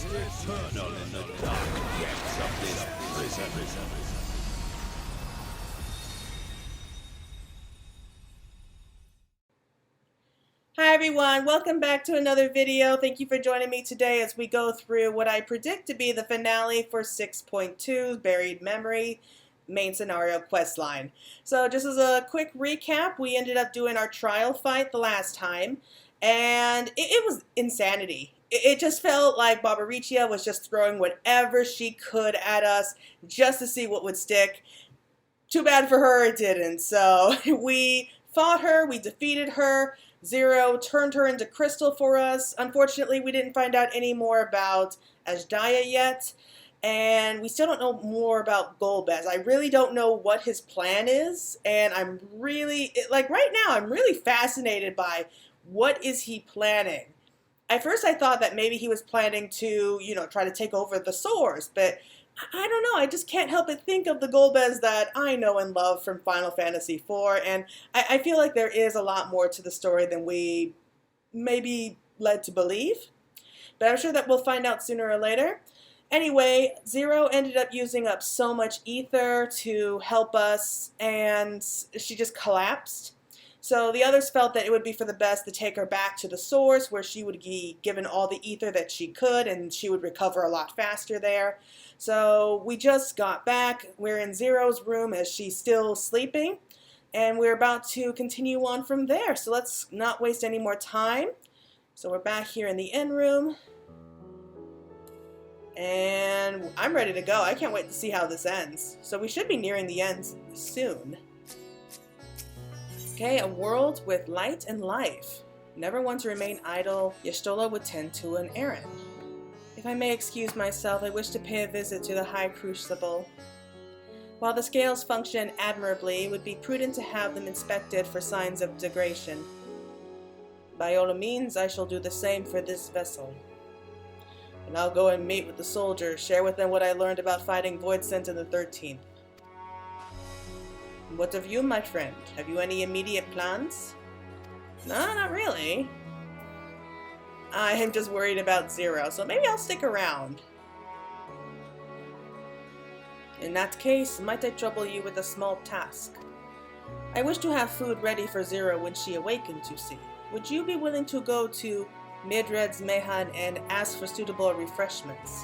Eternal in the dark depths of this prison. Hi everyone, welcome back to another video. Thank you for joining me today as we go through what I predict to be the finale for 6.2 Buried Memory main scenario questline. So just as a quick recap, we ended up doing our trial fight the last time, and it was insanity. It just felt like Barbaricia was just throwing whatever she could at us just to see what would stick. Too bad for her it didn't. So we fought her, we defeated her. Zero turned her into crystal for us. Unfortunately, we didn't find out any more about Ajdaya yet, and we still don't know more about Golbez. I really don't know what his plan is, and I'm really, like right now, I'm really fascinated by what is he planning. At first I thought that maybe he was planning to, try to take over the source, but I don't know, I just can't help but think of the Golbez that I know and love from Final Fantasy IV, and I feel like there is a lot more to the story than we may be led to believe, but I'm sure that we'll find out sooner or later. Anyway, Zero ended up using up so much ether to help us, and she just collapsed. So the others felt that it would be for the best to take her back to the source where she would be given all the ether that she could and she would recover a lot faster there. So we just got back. We're in Zero's room as she's still sleeping, and we're about to continue on from there. So let's not waste any more time. So we're back here in the inn room, and I'm ready to go. I can't wait to see how this ends. So we should be nearing the end soon. Okay, a world with light and life. Never one to remain idle, Y'shtola would tend to an errand. If I may excuse myself, I wish to pay a visit to the High Crucible. While the scales function admirably, it would be prudent to have them inspected for signs of degradation. By all means, I shall do the same for this vessel. And I'll go and meet with the soldiers, share with them what I learned about fighting Voidsent in the 13th. What of you, my friend? Have you any immediate plans? No, not really. I am just worried about Zero, so maybe I'll stick around. In that case, might I trouble you with a small task? I wish to have food ready for Zero when she awakens, you see. Would you be willing to go to Radz-at-Han and ask for suitable refreshments?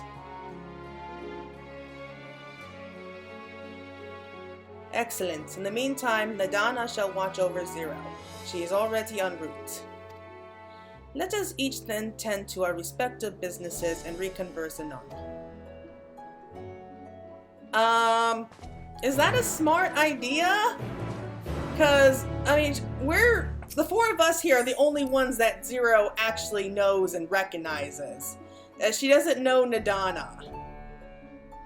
Excellent. In the meantime, Nadana shall watch over Zero. She is already en route. Let us each then tend to our respective businesses and reconverse anon. Is that a smart idea? Because, I mean, the four of us here are the only ones that Zero actually knows and recognizes. She doesn't know Nadana.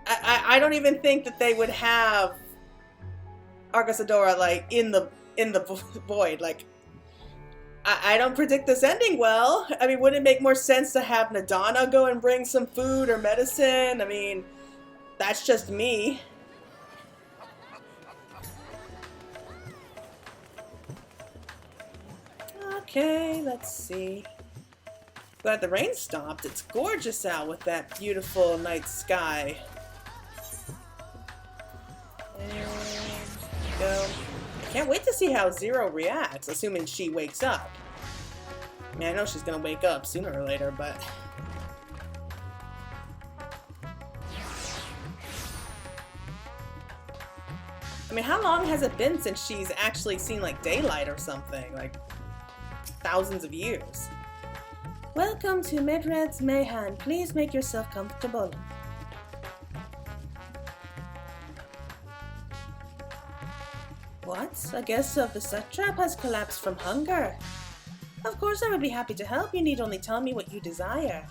I don't even think that they would have Arcasadora, like, in the void. Like, I don't predict this ending well. I mean, wouldn't it make more sense to have Nadana go and bring some food or medicine? I mean, that's just me. Okay, let's see. Glad the rain stopped. It's gorgeous out with that beautiful night sky. And go. Can't wait to see how Zero reacts, assuming she wakes up. I mean, I know she's gonna wake up sooner or later, but... I mean, how long has it been since she's actually seen, like, daylight or something? Like, thousands of years. Welcome to Radz-at-Han. Please make yourself comfortable. What? A guest of the satrap has collapsed from hunger. Of course I would be happy to help. You need only tell me what you desire.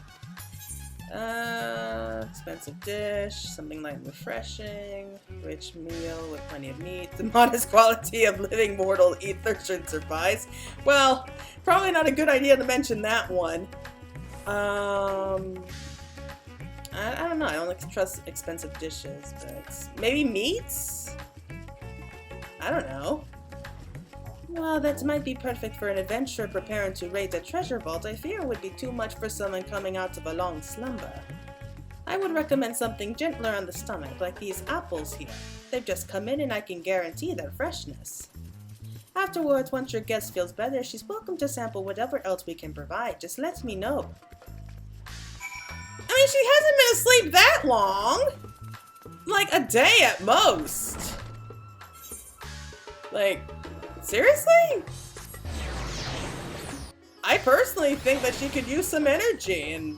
Expensive dish, something light and refreshing, rich meal with plenty of meat. The modest quality of living mortal ether should suffice. Well, probably not a good idea to mention that one. I don't know. I don't trust expensive dishes, but maybe meats? I don't know. Well, that might be perfect for an adventurer preparing to raid the treasure vault. I fear it would be too much for someone coming out of a long slumber. I would recommend something gentler on the stomach, like these apples here. They've just come in and I can guarantee their freshness. Afterwards, once your guest feels better, she's welcome to sample whatever else we can provide. Just let me know. I mean, she hasn't been asleep that long. Like a day at most. Like, seriously? I personally think that she could use some energy, and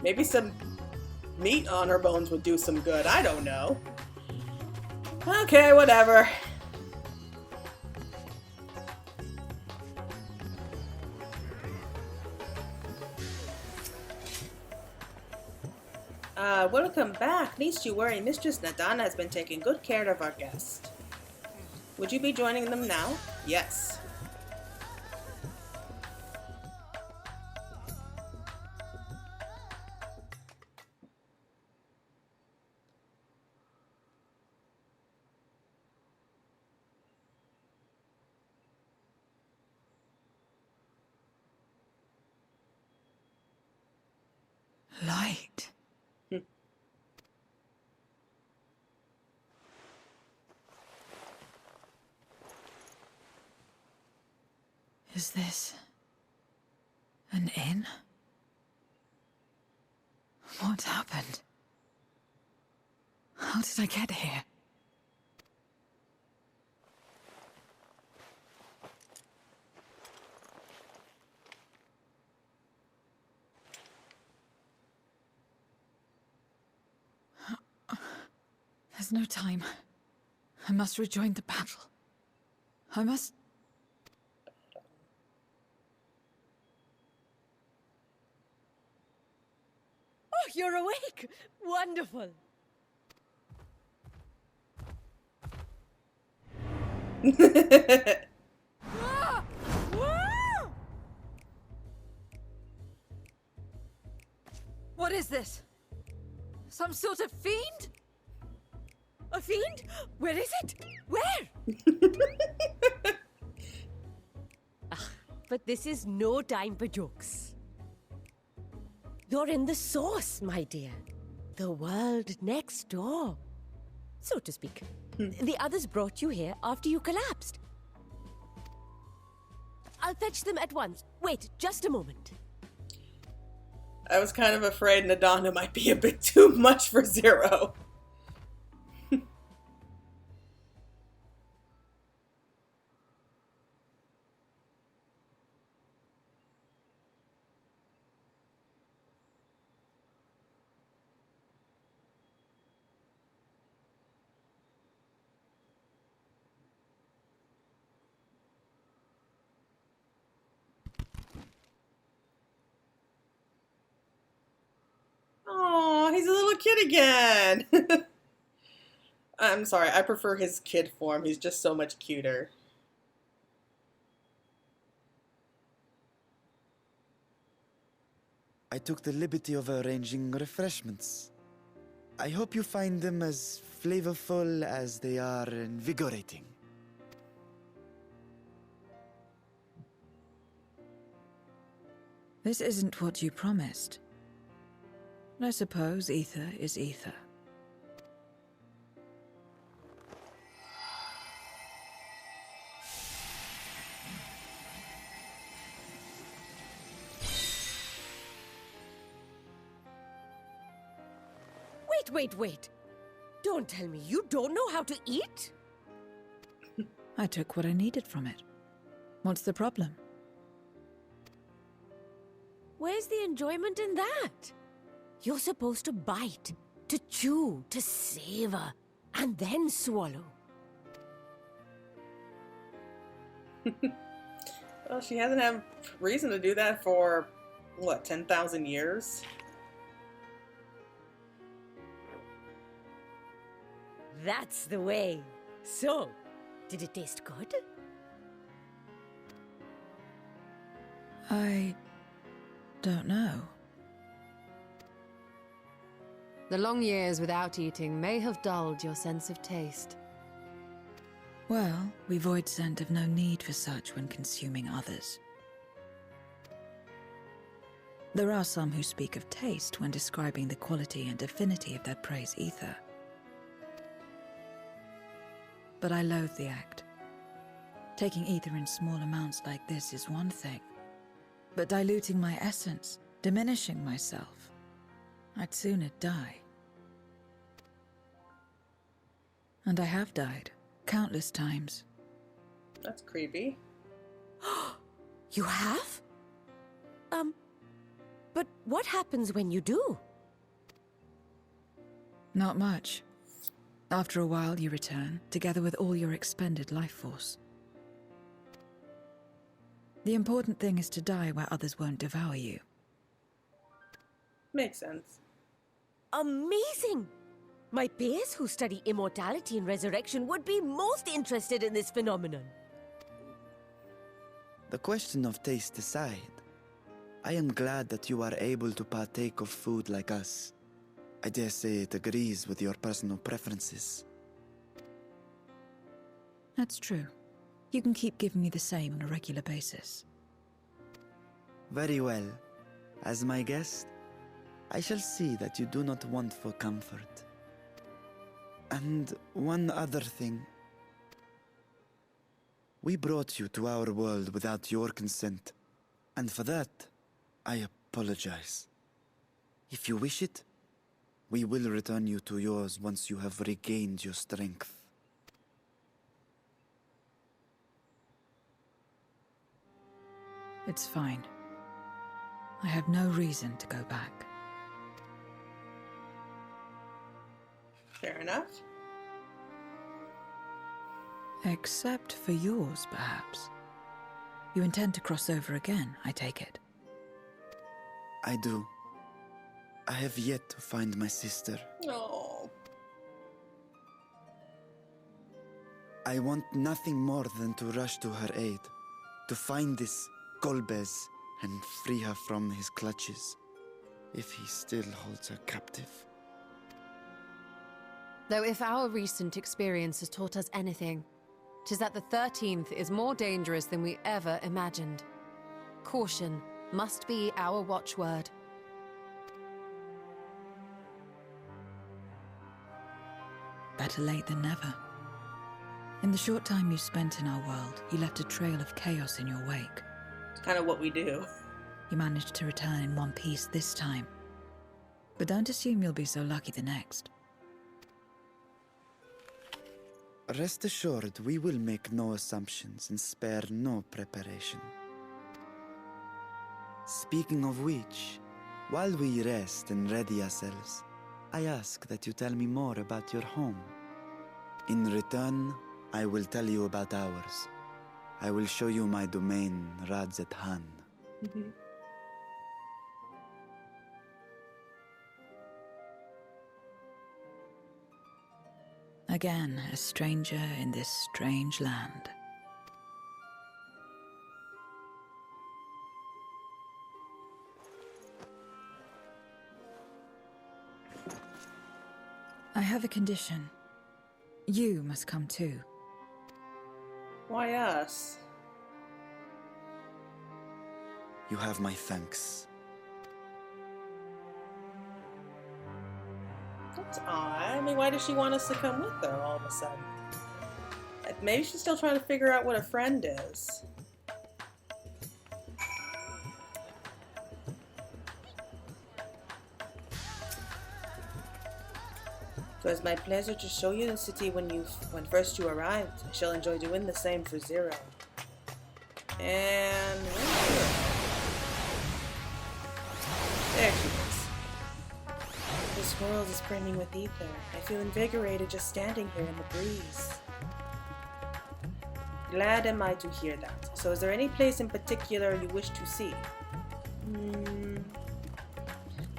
maybe some meat on her bones would do some good. I don't know. Okay, whatever. Welcome back. Least you worry, Mistress Nadana has been taking good care of our guest. Would you be joining them now? Yes. Light. Is this an inn? What happened? How did I get here? There's no time. I must rejoin the battle. I must... Oh, you're awake! Wonderful! Ah! Ah! What is this? Some sort of fiend? A fiend? Where is it? Where? But this is no time for jokes. You're in the source, my dear. The world next door, so to speak. The others brought you here after you collapsed. I'll fetch them at once. Wait, just a moment. I was kind of afraid Nadana might be a bit too much for Zero. Aw, he's a little kid again. I'm sorry, I prefer his kid form. He's just so much cuter. I took the liberty of arranging refreshments. I hope you find them as flavorful as they are invigorating. This isn't what you promised. I suppose ether is ether. Wait. Don't tell me you don't know how to eat? I took what I needed from it. What's the problem? Where's the enjoyment in that? You're supposed to bite, to chew, to savor, and then swallow. Well, she hasn't had reason to do that for, what, 10,000 years? That's the way. So, did it taste good? I don't know. The long years without eating may have dulled your sense of taste. Well, we void scent have no need for such when consuming others. There are some who speak of taste when describing the quality and affinity of their prey's ether. But I loathe the act. Taking ether in small amounts like this is one thing, but diluting my essence, diminishing myself, I'd sooner die. And I have died, countless times. That's creepy. You have? But what happens when you do? Not much. After a while, you return, together with all your expended life force. The important thing is to die where others won't devour you. Makes sense. Amazing! My peers who study immortality and resurrection would be most interested in this phenomenon. The question of taste aside, I am glad that you are able to partake of food like us. I dare say it agrees with your personal preferences. That's true. You can keep giving me the same on a regular basis. Very well. As my guest, I shall see that you do not want for comfort. And one other thing. We brought you to our world without your consent, and for that, I apologize. If you wish it, we will return you to yours once you have regained your strength. It's fine. I have no reason to go back. Fair enough. Except for yours, perhaps. You intend to cross over again, I take it. I do. I have yet to find my sister. Oh. I want nothing more than to rush to her aid, to find this Golbez and free her from his clutches, if he still holds her captive. Though if our recent experience has taught us anything, 'tis that the 13th is more dangerous than we ever imagined. Caution must be our watchword. Better late than never. In the short time you spent in our world, you left a trail of chaos in your wake. It's kind of what we do. You managed to return in one piece this time. But don't assume you'll be so lucky the next. Rest assured, we will make no assumptions and spare no preparation. Speaking of which, while we rest and ready ourselves, I ask that you tell me more about your home. In return, I will tell you about ours. I will show you my domain, Radz-at-Han. Again, a stranger in this strange land. I have a condition. You must come too. Why us? You have my thanks. That's odd. I mean, why does she want us to come with her all of a sudden? Maybe she's still trying to figure out what a friend is. It was my pleasure to show you the city when first you arrived. I shall enjoy doing the same for Zero. And there she is. This world is brimming with ether. I feel invigorated just standing here in the breeze. Glad am I to hear that. So is there any place in particular you wish to see?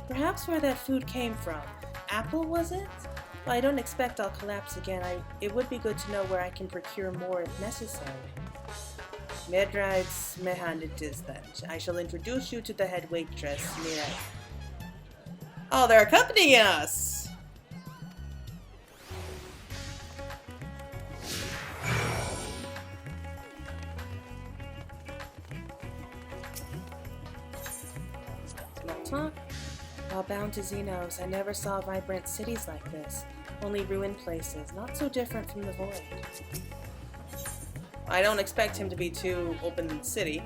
Perhaps where that food came from. Apple, was it? Well, I don't expect I'll collapse again. It would be good to know where I can procure more if necessary. Medrides Mehan it is then. I shall introduce you to the head waitress, Mirai. Oh, they're accompanying us! huh? While bound to Xenos, I never saw vibrant cities like this. Only ruined places, not so different from the Void. I don't expect him to be too open city.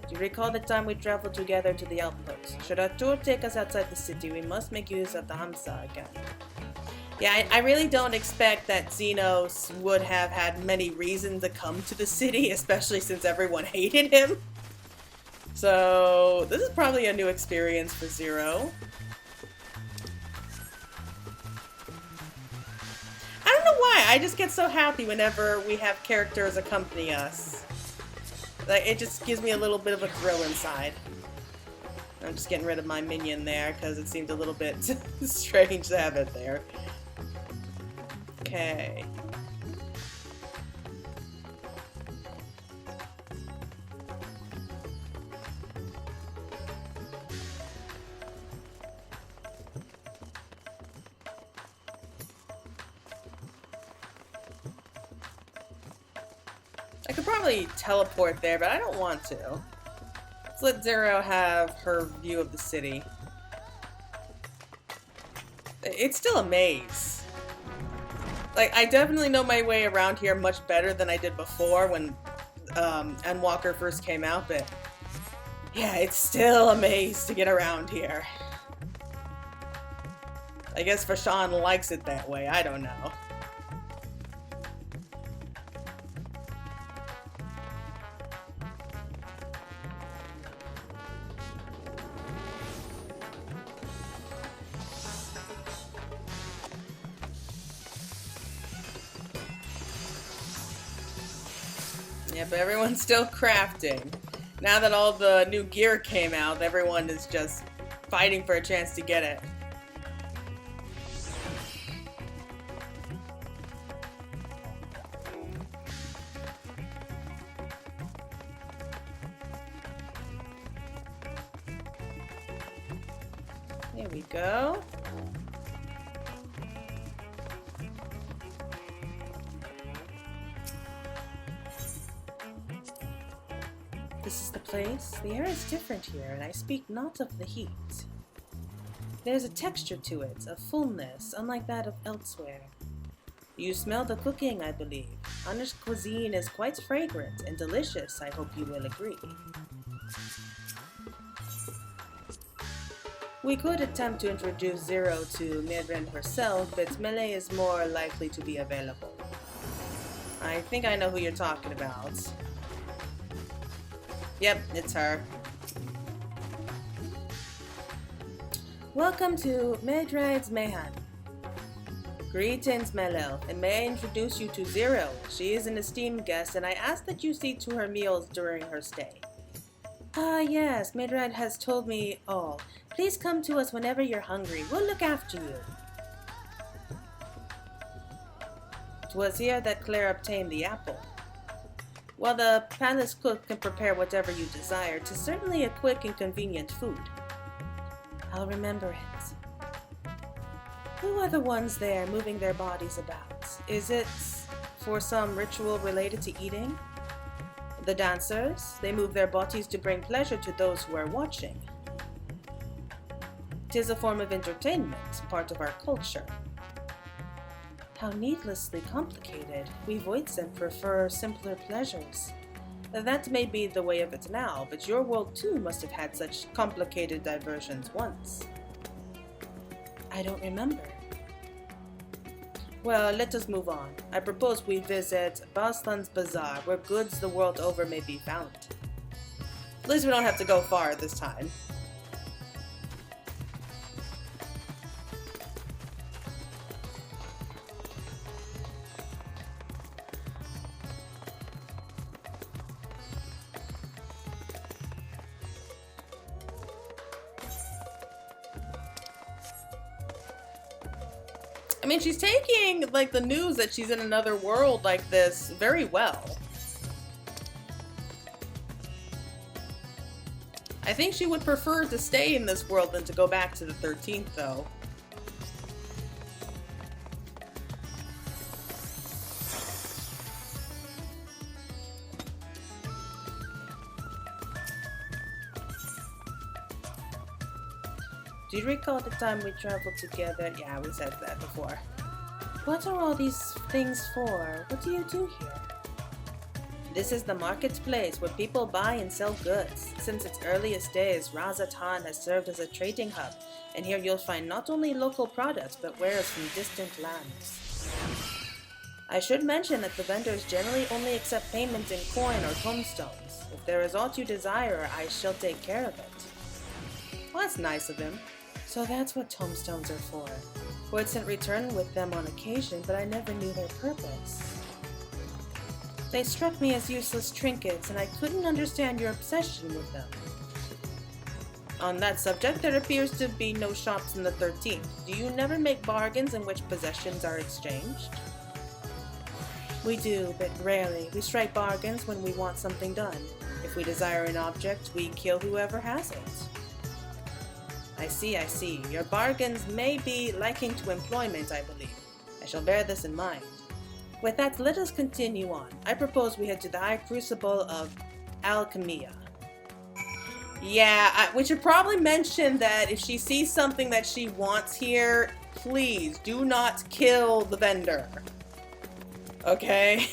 Do you recall the time we traveled together to the outpost? Should our tour take us outside the city, we must make use of the Hamza again. Yeah, I really don't expect that Xenos would have had many reasons to come to the city, especially since everyone hated him. So, this is probably a new experience for Zero. I don't know why, I just get so happy whenever we have characters accompany us. Like, it just gives me a little bit of a thrill inside. I'm just getting rid of my minion there because it seemed a little bit strange to have it there. Okay. I could probably teleport there, but I don't want to. Let's let Zero have her view of the city. It's still a maze. Like, I definitely know my way around here much better than I did before when Endwalker first came out, but yeah, it's still a maze to get around here. I guess Fashawn likes it that way, I don't know. Yeah, but everyone's still crafting. Now that all the new gear came out, everyone is just fighting for a chance to get it. There we go. This is the place. The air is different here, and I speak not of the heat. There's a texture to it, a fullness, unlike that of elsewhere. You smell the cooking, I believe. Anish cuisine is quite fragrant and delicious, I hope you will agree. We could attempt to introduce Zero to Midrin herself, but Melee is more likely to be available. I think I know who you're talking about. Yep, it's her. Welcome to Radz-at-Han. Greetings, Melel, and may I introduce you to Zero. She is an esteemed guest, and I ask that you see to her meals during her stay. Ah, yes, Madrad has told me all. Please come to us whenever you're hungry. We'll look after you. 'Twas here that Claire obtained the apple. While the palace cook can prepare whatever you desire, 'tis certainly a quick and convenient food. I'll remember it. Who are the ones there moving their bodies about? Is it for some ritual related to eating? The dancers, they move their bodies to bring pleasure to those who are watching. 'Tis a form of entertainment, part of our culture. How needlessly complicated. We Voidsent prefer simpler pleasures. That may be the way of it now, but your world too must have had such complicated diversions once. I don't remember. Well, let us move on. I propose we visit Baslan's Bazaar, where goods the world over may be found. At least we don't have to go far this time. I mean, she's taking, like, the news that she's in another world like this very well. I think she would prefer to stay in this world than to go back to the 13th, though. Do you recall the time we traveled together? Yeah, we said that before. What are all these things for? What do you do here? This is the marketplace where people buy and sell goods. Since its earliest days, Radz-at-Han has served as a trading hub, and here you'll find not only local products, but wares from distant lands. I should mention that the vendors generally only accept payment in coin or tombstones. If there is aught you desire, I shall take care of it. Well, that's nice of him. So that's what tombstones are for. Word sent return with them on occasion, but I never knew their purpose. They struck me as useless trinkets, and I couldn't understand your obsession with them. On that subject, there appears to be no shops in the 13th. Do you never make bargains in which possessions are exchanged? We do, but rarely. We strike bargains when we want something done. If we desire an object, we kill whoever has it. I see, I see. Your bargains may be liking to employment, I believe. I shall bear this in mind. With that, let us continue on. I propose we head to the High Crucible of Alchemia. Yeah, we should probably mention that if she sees something that she wants here, please do not kill the vendor. Okay?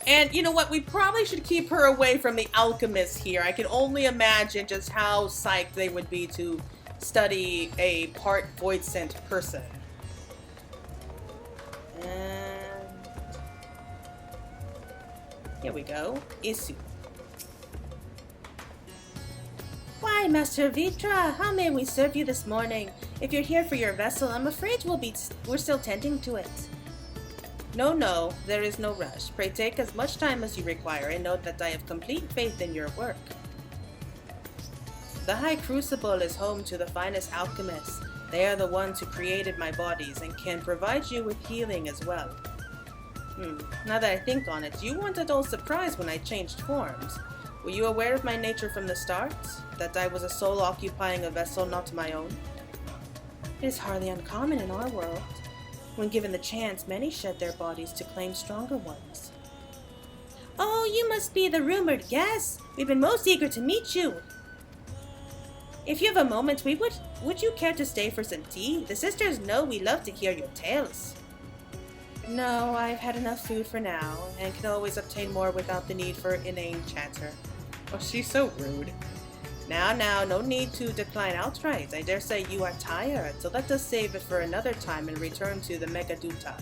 And you know what? We probably should keep her away from the alchemist here. I can only imagine just how psyched they would be to study a part void sent person. And here we go. Issue. Why, Master Vitra, how may we serve you this morning? If you're here for your vessel, I'm afraid we're still tending to it. No, there is no rush. Pray take as much time as you require, and note that I have complete faith in your work. The High Crucible is home to the finest alchemists. They are the ones who created my bodies, and can provide you with healing as well. Now that I think on it, you weren't at all surprised when I changed forms. Were you aware of my nature from the start? That I was a soul occupying a vessel not my own? It is hardly uncommon in our world. When given the chance, many shed their bodies to claim stronger ones. Oh, you must be the rumored guest. We've been most eager to meet you. If you have a moment, would you care to stay for some tea? The sisters know we love to hear your tales. No, I've had enough food for now, and can always obtain more without the need for inane chatter. Oh, she's so rude. Now, no need to decline outright. I dare say you are tired, so let us save it for another time and return to the Megaduta.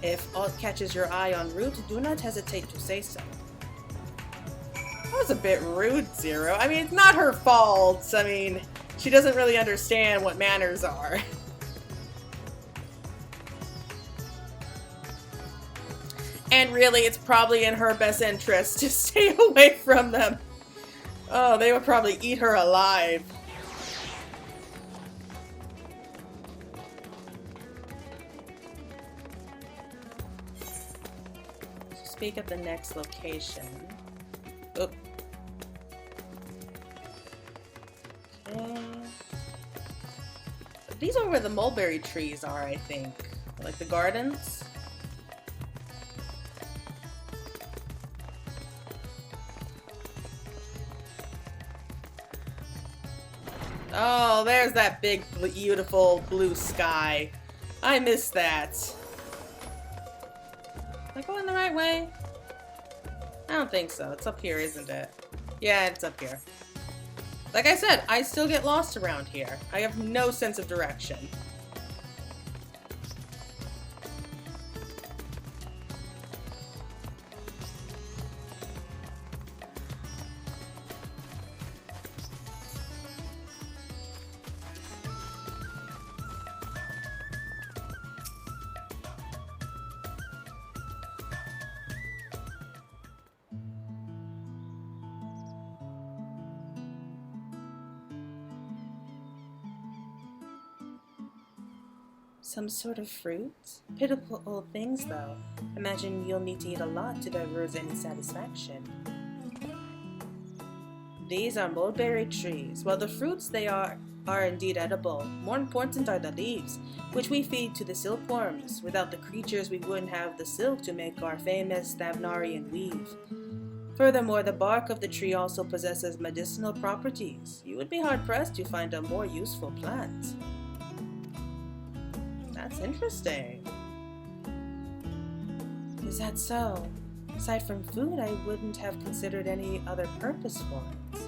If aught catches your eye en route, do not hesitate to say so. That was a bit rude, Zero. I mean, it's not her fault. I mean, she doesn't really understand what manners are. And really, it's probably in her best interest to stay away from them. Oh, they would probably eat her alive. Speak of the next location. Oop. Okay. These are where the mulberry trees are, I think. Like the gardens. Oh, there's that big, beautiful blue sky. I miss that. Am I going the right way? I don't think so. It's up here, isn't it? Yeah, it's up here. Like I said, I still get lost around here. I have no sense of direction. Some sort of fruit? Pitiful things, though. Imagine you'll need to eat a lot to divert any satisfaction. These are mulberry trees. Well, the fruits, they are are indeed edible. More important are the leaves, which we feed to the silkworms. Without the creatures, we wouldn't have the silk to make our famous Thavnarian weave. Furthermore, the bark of the tree also possesses medicinal properties. You would be hard-pressed to find a more useful plant. That's interesting. Is that so? Aside from food, I wouldn't have considered any other purpose for it.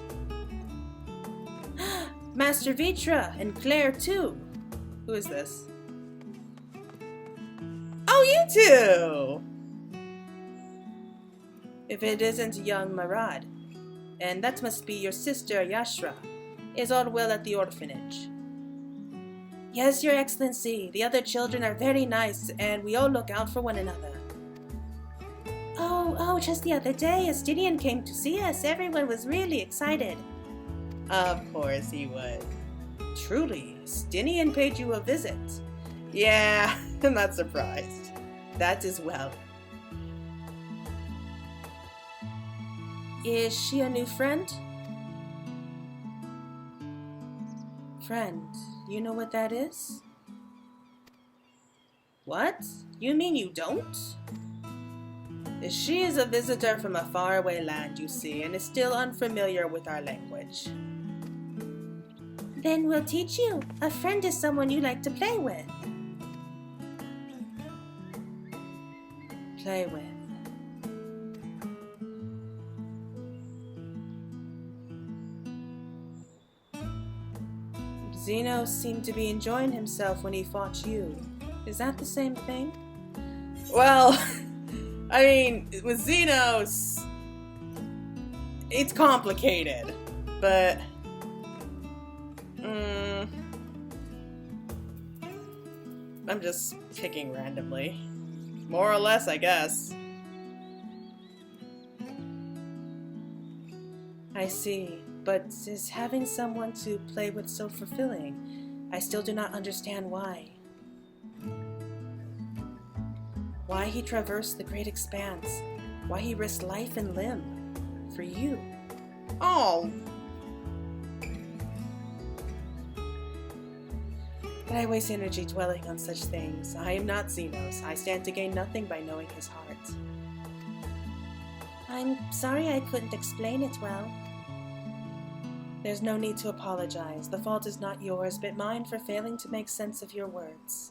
Master Vitra, and Claire too! Who is this? Oh, you two! If it isn't young Marad, and that must be your sister Yashra, is all well at the orphanage. Yes, Your Excellency, the other children are very nice, and we all look out for one another. Oh, just the other day, Estinian came to see us. Everyone was really excited. Of course he would. Truly, Estinian paid you a visit. Yeah, I'm not surprised. That is well. Is she a new friend? Friend, you know what that is? What? You mean you don't? She is a visitor from a faraway land, you see, and is still unfamiliar with our language. Then we'll teach you. A friend is someone you like to play with. Play with. Zeno seemed to be enjoying himself when he fought you. Is that the same thing? Well, I mean, with Xenos, it's complicated, but I'm just picking randomly. More or less, I guess. I see, but is having someone to play with so fulfilling? I still do not understand why. Why he traversed the great expanse. Why he risked life and limb. For you. Oh! But I waste energy dwelling on such things. I am not Xenos. I stand to gain nothing by knowing his heart. I'm sorry I couldn't explain it well. There's no need to apologize. The fault is not yours, but mine for failing to make sense of your words.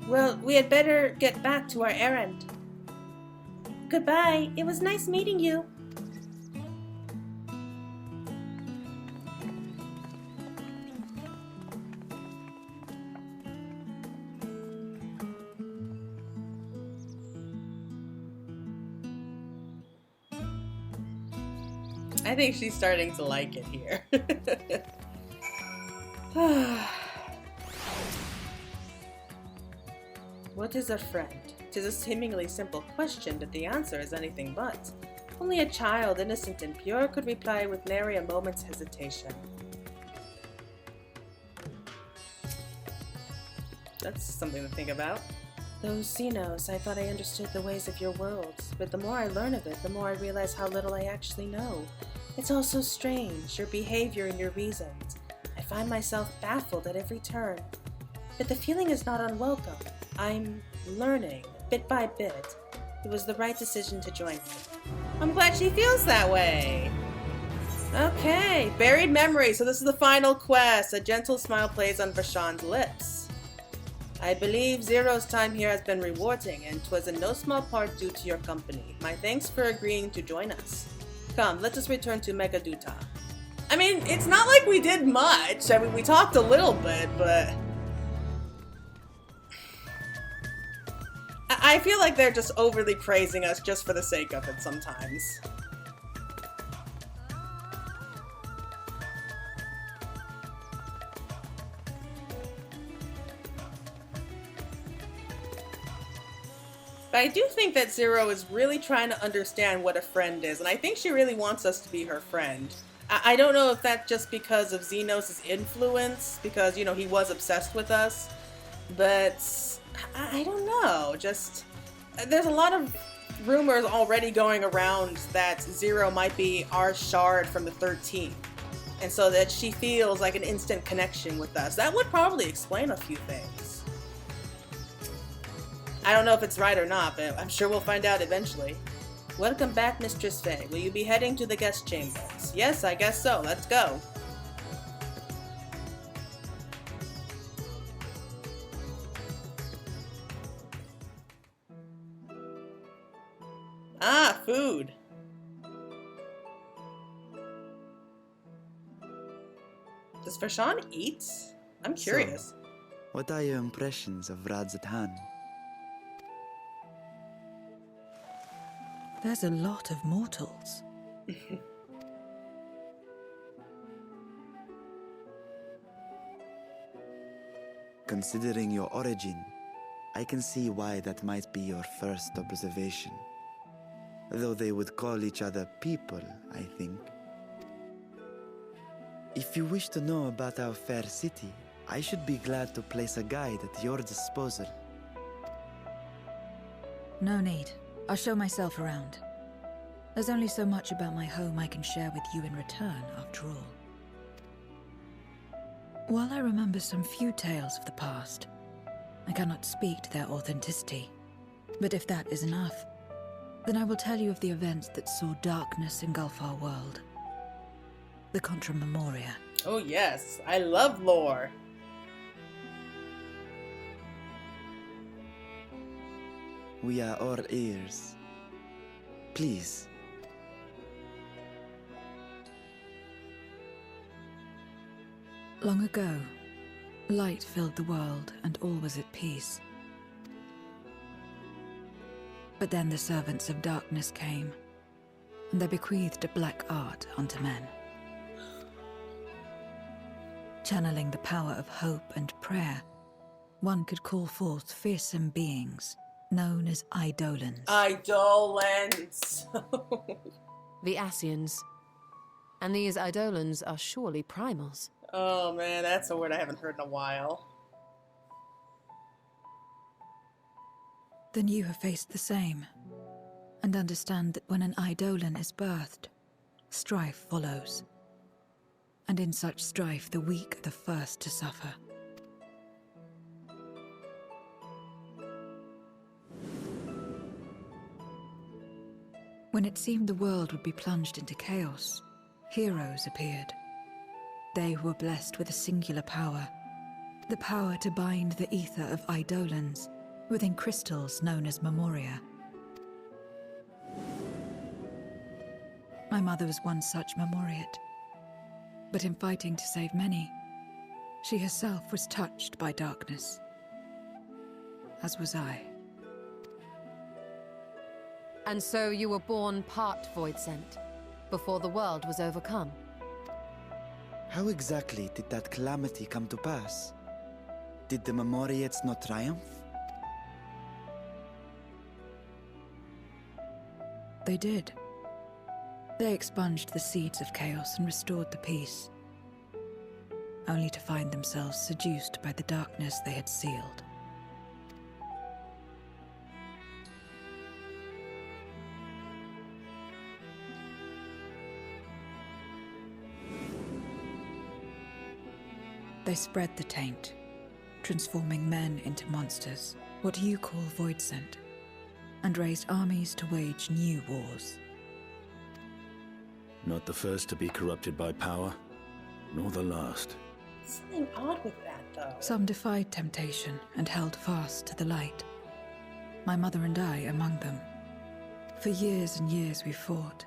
Well, we had better get back to our errand. Goodbye. It was nice meeting you. I think she's starting to like it here. What is a friend? 'Tis a seemingly simple question, but the answer is anything but. Only a child, innocent and pure, could reply with nary a moment's hesitation. That's something to think about. Those Xenos, I thought I understood the ways of your world, but the more I learn of it, the more I realize how little I actually know. It's all so strange, your behavior and your reasons. I find myself baffled at every turn. But the feeling is not unwelcome. I'm learning, bit by bit. It was the right decision to join you. I'm glad she feels that way. Okay, buried memory. So this is the final quest. A gentle smile plays on Vashan's lips. I believe Zero's time here has been rewarding, and 'twas in no small part due to your company. My thanks for agreeing to join us. Come, let us return to Megaduta. I mean, it's not like we did much. I mean, we talked a little bit, but I feel like they're just overly praising us just for the sake of it sometimes. But I do think that Zero is really trying to understand what a friend is, and I think she really wants us to be her friend. I don't know if that's just because of Xenos' influence, because, you know, he was obsessed with us, but I don't know, just, there's a lot of rumors already going around that Zero might be our shard from the 13th. And so that she feels like an instant connection with us. That would probably explain a few things. I don't know if it's right or not, but I'm sure we'll find out eventually. Welcome back, Mistress Faye. Will you be heading to the guest chambers? Yes, I guess so. Let's go. Ah, food. Does Fashan eat? I'm curious. So, what are your impressions of Radz-at-Han? There's a lot of mortals. Considering your origin, I can see why that might be your first observation. Though they would call each other people, I think. If you wish to know about our fair city, I should be glad to place a guide at your disposal. No need. I'll show myself around. There's only so much about my home I can share with you in return, after all. While I remember some few tales of the past, I cannot speak to their authenticity. But if that is enough, then I will tell you of the events that saw darkness engulf our world. The Contra Memoria. Oh yes, I love lore. We are all ears. Please. Long ago, light filled the world and all was at peace. But then the servants of darkness came, and they bequeathed a black art unto men. Channeling the power of hope and prayer, one could call forth fearsome beings known as Eidolons. Eidolons! The Ascians. And these Eidolons are surely primals. Oh man, that's a word I haven't heard in a while. Then you have faced the same, and understand that when an Eidolon is birthed, strife follows. And in such strife, the weak are the first to suffer. When it seemed the world would be plunged into chaos, heroes appeared. They who were blessed with a singular power, the power to bind the ether of Eidolons within crystals known as Memoria. My mother was one such Memoriate, but in fighting to save many, she herself was touched by darkness, as was I. And so you were born part Void Sent, before the world was overcome. How exactly did that calamity come to pass? Did the Memoriates not triumph? They did. They expunged the seeds of chaos and restored the peace, only to find themselves seduced by the darkness they had sealed. They spread the taint, transforming men into monsters, what you call Void Sent, and raised armies to wage new wars. Not the first to be corrupted by power, nor the last. Something odd with that, though. Some defied temptation and held fast to the light. My mother and I among them. For years and years we fought,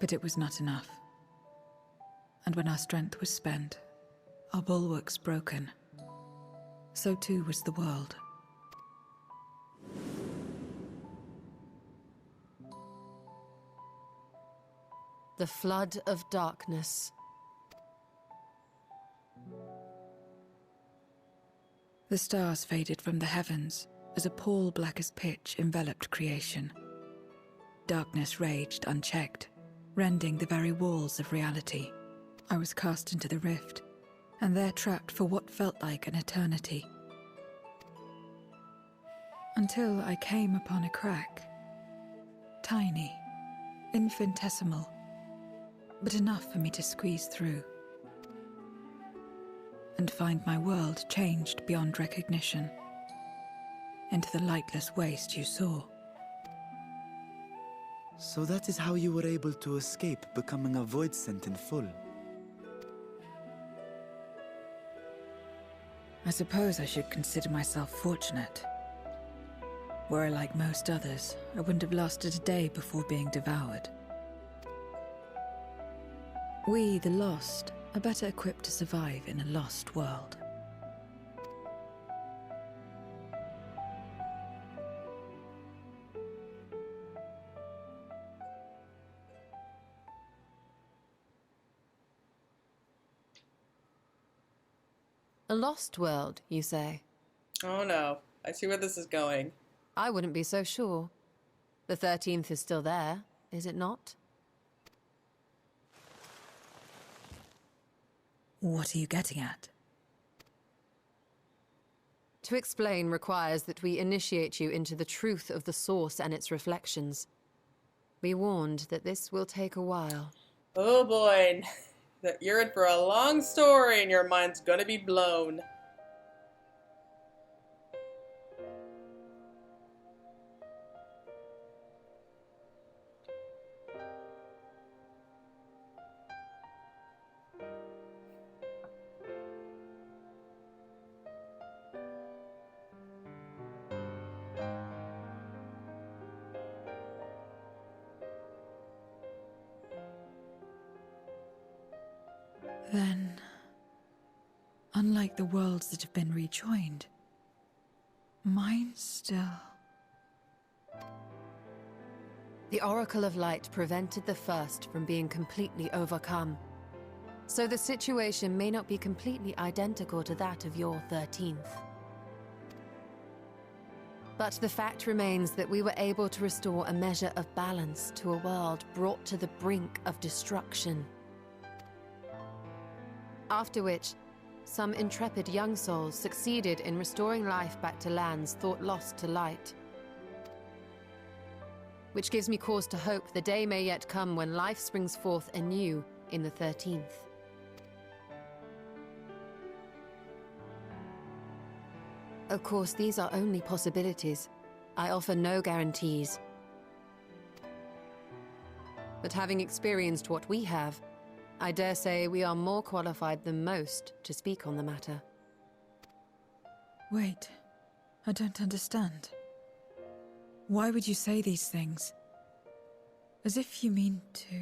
but it was not enough. And when our strength was spent, our bulwarks broken, so too was the world. The flood of darkness. The stars faded from the heavens as a pall black as pitch enveloped creation. Darkness raged unchecked, rending the very walls of reality. I was cast into the rift, and there trapped for what felt like an eternity. Until I came upon a crack Tiny, infinitesimal, but enough for me to squeeze through and find my world changed beyond recognition into the lightless waste you saw. So that is how you were able to escape becoming a void scent in full. I suppose I should consider myself fortunate. Were I like most others, I wouldn't have lasted a day before being devoured. We, the lost, are better equipped to survive in a lost world. A lost world, you say? Oh no, I see where this is going. I wouldn't be so sure. The 13th is still there, is it not? What are you getting at? To explain requires that we initiate you into the truth of the source and its reflections. Be warned that this will take a while. Oh boy, you're in for a long story and your mind's gonna be blown. Then, unlike the worlds that have been rejoined, mine still... The Oracle of Light prevented the first from being completely overcome. So the situation may not be completely identical to that of your 13th. But the fact remains that we were able to restore a measure of balance to a world brought to the brink of destruction. After which, some intrepid young souls succeeded in restoring life back to lands thought lost to light. Which gives me cause to hope the day may yet come when life springs forth anew in the 13th. Of course, these are only possibilities. I offer no guarantees. But having experienced what we have, I dare say we are more qualified than most to speak on the matter. Wait, I don't understand. Why would you say these things? As if you mean to...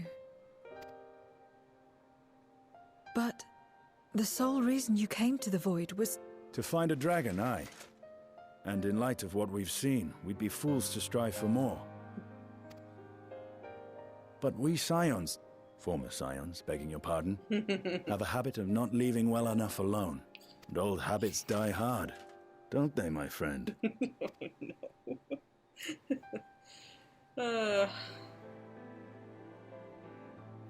But the sole reason you came to the Void was... To find a dragon, aye. And in light of what we've seen, we'd be fools to strive for more. But we Scions, former Scions, begging your pardon, have a habit of not leaving well enough alone. And old habits die hard, don't they, my friend?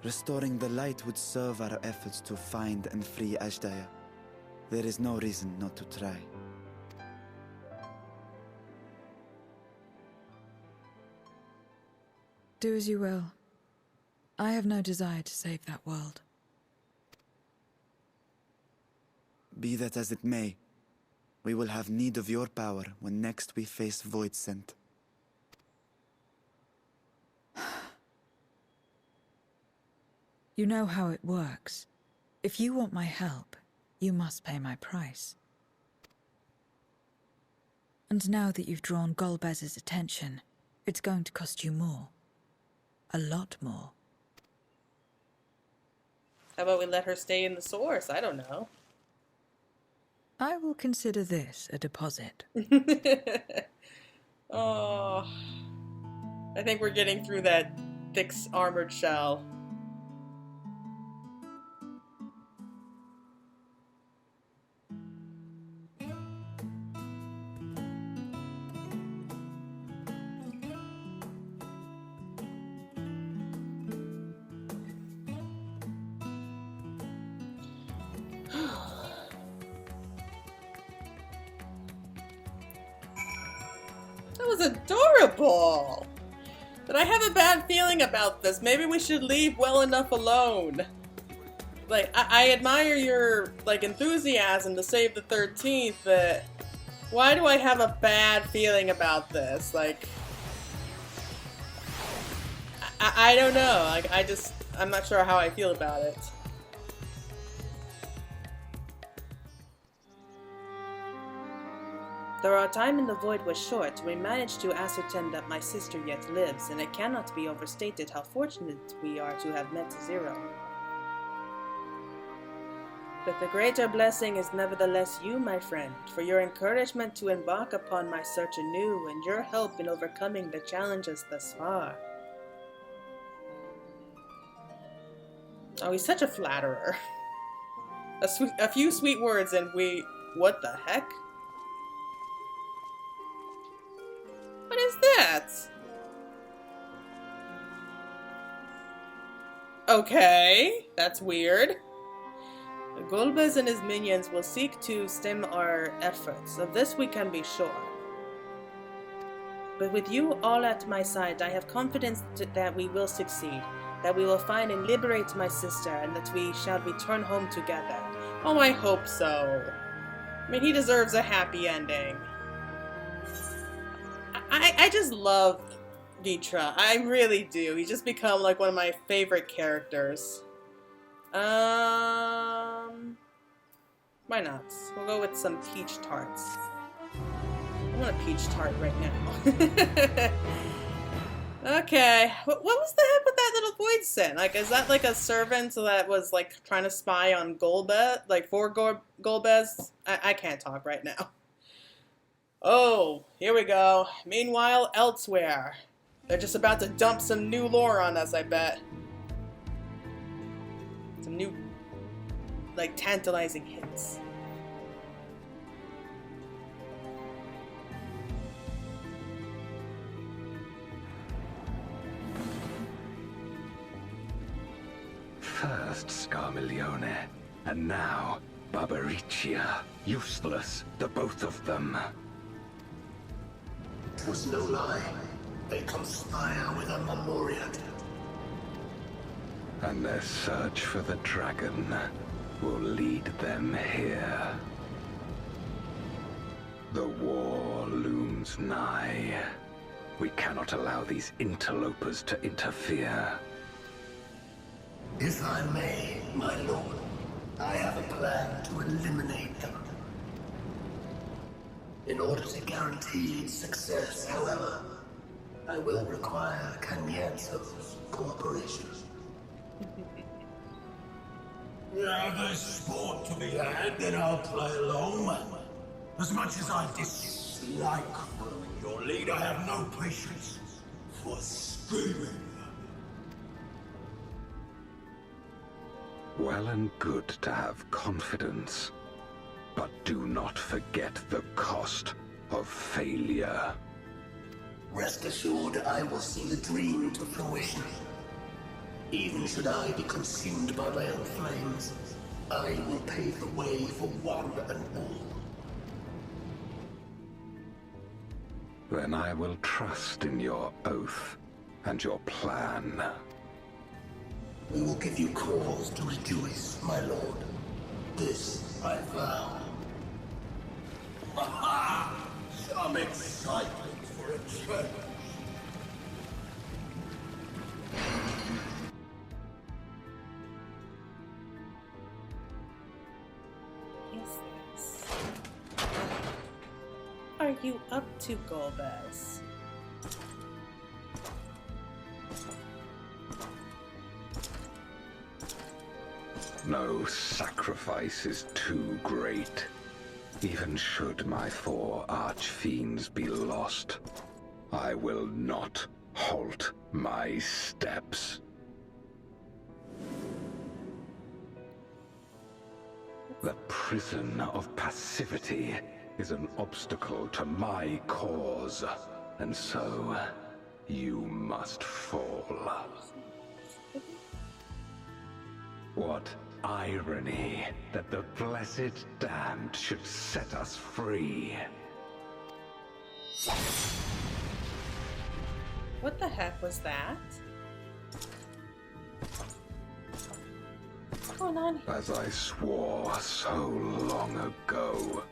Restoring the light would serve our efforts to find and free Ashdaya. There is no reason not to try. Do as you will. I have no desire to save that world. Be that as it may, we will have need of your power when next we face Void Scent. You know how it works. If you want my help, you must pay my price. And now that you've drawn Golbez's attention, it's going to cost you more. A lot more. How about we let her stay in the source? I don't know. I will consider this a deposit. Oh, I think we're getting through that thick armored shell. That was adorable. But I have a bad feeling about this. Maybe we should leave well enough alone. Like, I admire your, like, enthusiasm to save the 13th, but why do I have a bad feeling about this? Like, I don't know. Like, I'm not sure how I feel about it. Though our time in the void was short, we managed to ascertain that my sister yet lives, and it cannot be overstated how fortunate we are to have met Zero. But the greater blessing is nevertheless you, my friend, for your encouragement to embark upon my search anew, and your help in overcoming the challenges thus far. Oh, he's such a flatterer. A few sweet words and we... What the heck? What is that? Okay, that's weird. Golbez and his minions will seek to stem our efforts. Of this we can be sure. But with you all at my side, I have confidence that we will succeed, that we will find and liberate my sister, and that we shall return home together. Oh, I hope so. I mean, he deserves a happy ending. I just love Vitra. I really do. He's just become like one of my favorite characters. Why not? We'll go with some peach tarts. I want a peach tart right now. Okay. What was the heck with that little void sin? Like, is that like a servant that was like trying to spy on Golbez? Like for Golbez? I can't talk right now. Oh, here we go. Meanwhile, elsewhere. They're just about to dump some new lore on us, I bet. Some new, like, tantalizing hints. First Scarmiglione, and now Barbariccia. Useless, the both of them. It was no lie. They conspire with a Memoriat. And their search for the dragon will lead them here. The war looms nigh. We cannot allow these interlopers to interfere. If I may, my lord, I have a plan to eliminate them. In order to guarantee success, however, I will require Canyanzo's cooperation. Now there's sport to be had, then I'll play along. As much as I dislike following your lead, I have no patience for screaming. Well and good to have confidence, but do not forget the cost of failure. Rest assured, I will see the dream to fruition. Even should I be consumed by my own flames, I will pave the way for one and all. Then I will trust in your oath and your plan. We will give you cause to rejoice, my lord. This I vow. Aha! Some excitement for a change. Are you up to, Golbez? No sacrifice is too great. Even should my 4 archfiends be lost, I will not halt my steps. The prison of passivity is an obstacle to my cause, and so you must fall. What irony that the blessed damned should set us free. What the heck was that? What's going on here? As I swore so long ago.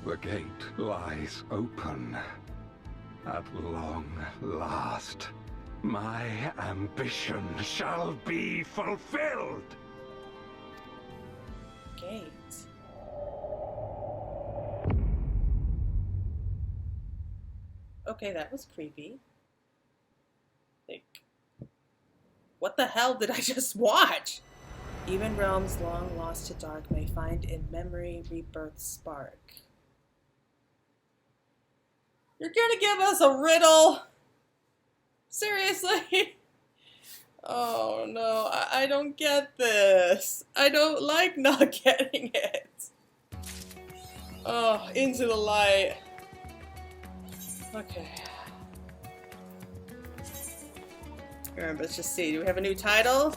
The gate lies open. At long last, my ambition shall be fulfilled. Gate. Okay, that was creepy. Like, what the hell did I just watch? Even realms long lost to dark may find in memory rebirth spark. You're gonna give us a riddle? Seriously? Oh no, I don't get this. I don't like not getting it. Oh, into the light. Okay. Alright, let's just see. Do we have a new title?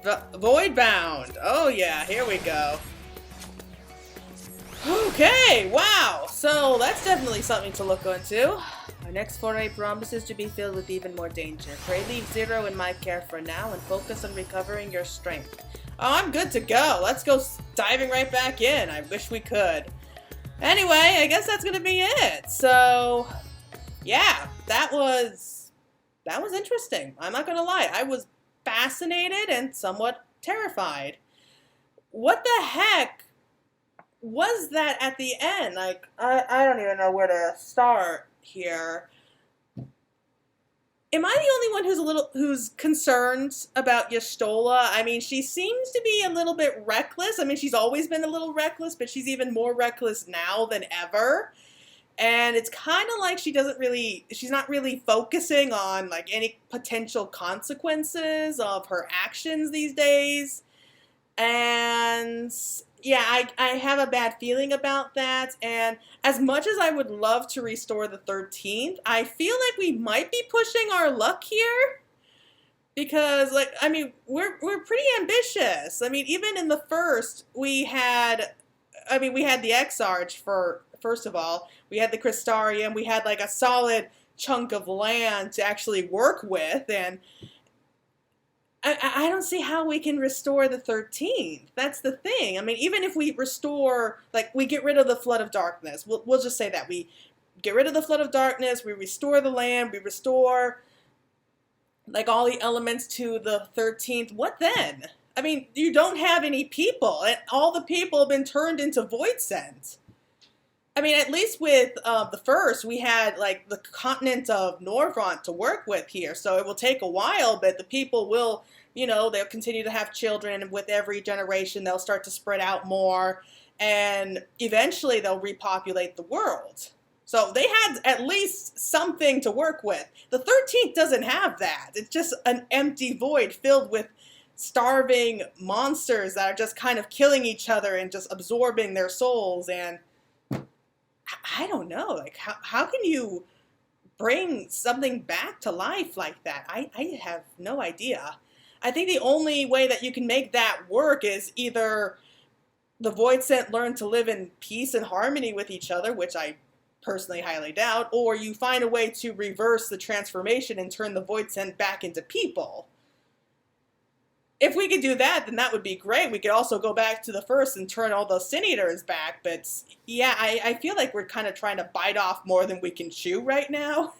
Voidbound. Oh yeah, here we go. Okay, wow! So that's definitely something to look into. Our next foray promises to be filled with even more danger. Pray leave Zero in my care for now and focus on recovering your strength. Oh, I'm good to go. Let's go diving right back in. I wish we could. Anyway, I guess that's gonna be it. So, yeah, that was interesting. I'm not gonna lie. I was fascinated and somewhat terrified. What the heck was that at the end? Like, I don't even know where to start here. Am I the only one who's concerned about Y'shtola? I mean, she seems to be a little bit reckless. I mean, she's always been a little reckless, but she's even more reckless now than ever. And it's kind of like she's not really focusing on like any potential consequences of her actions these days. And yeah, I have a bad feeling about that, and as much as I would love to restore the 13th, I feel like we might be pushing our luck here, because, like, I mean, we're pretty ambitious. I mean, even in the first, we had the Exarch for, first of all, we had the Crystarium, we had, like, a solid chunk of land to actually work with, and I don't see how we can restore the 13th. That's the thing. I mean, even if we restore, like, we get rid of the Flood of Darkness. We'll just say that. We get rid of the Flood of Darkness, we restore the land, we restore, like, all the elements to the 13th. What then? I mean, you don't have any people, and all the people have been turned into Voidsent. I mean, at least with the first, we had, like, the continent of Norvront to work with here, so it will take a while, but the people will, you know, they'll continue to have children, and with every generation, they'll start to spread out more, and eventually they'll repopulate the world. So they had at least something to work with. The 13th doesn't have that. It's just an empty void filled with starving monsters that are just kind of killing each other and just absorbing their souls, and I don't know, like, how can you bring something back to life like that? I have no idea. I think the only way that you can make that work is either the Voidsent learn to live in peace and harmony with each other, which I personally highly doubt, or you find a way to reverse the transformation and turn the Voidsent back into people. If we could do that, then that would be great. We could also go back to the first and turn all those Sin Eaters back, but yeah, I feel like we're kind of trying to bite off more than we can chew right now.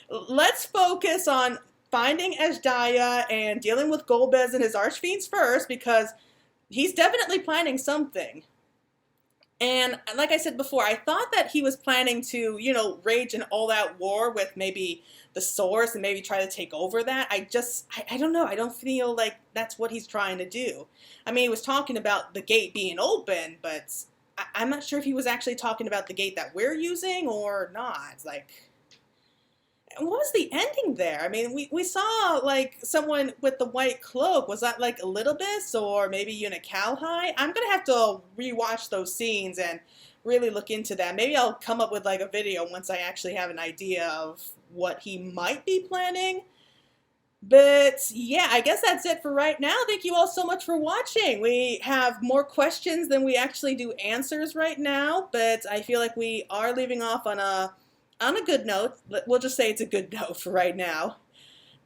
Let's focus on finding Azdaja and dealing with Golbez and his Archfiends first, because he's definitely planning something. And like I said before, I thought that he was planning to, you know, rage an all-out war with maybe the Source and maybe try to take over that. I don't know. I don't feel like that's what he's trying to do. I mean, he was talking about the gate being open, but I'm not sure if he was actually talking about the gate that we're using or not. Like, what was the ending there? I mean, we saw like someone with the white cloak. Was that like Elidibus or maybe Unicalhai? I'm gonna have to rewatch those scenes and really look into that. Maybe I'll come up with like a video once I actually have an idea of what he might be planning. But yeah, I guess that's it for right now. Thank you all so much for watching. We have more questions than we actually do answers right now, but I feel like we are leaving off on a good note. We'll just say it's a good note for right now.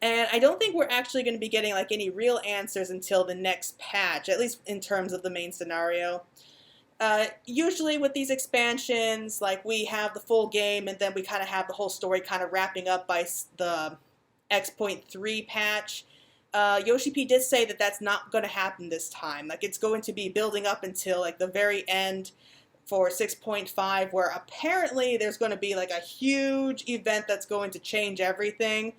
And I don't think we're actually going to be getting like any real answers until the next patch, at least in terms of the main scenario. Usually with these expansions, like we have the full game and then we kind of have the whole story kind of wrapping up by the X.3 patch. Yoshi P did say that that's not going to happen this time. Like it's going to be building up until like the very end for 6.5, where apparently there's going to be like a huge event that's going to change everything.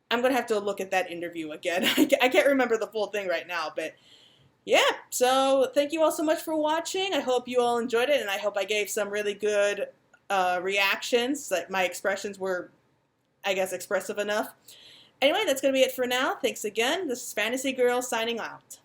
I'm going to have to look at that interview again. I can't remember the full thing right now, but yeah. So thank you all so much for watching. I hope you all enjoyed it, and I hope I gave some really good reactions. That my expressions were, I guess, expressive enough. Anyway, that's going to be it for now. Thanks again. This is Fantasy Girl signing out.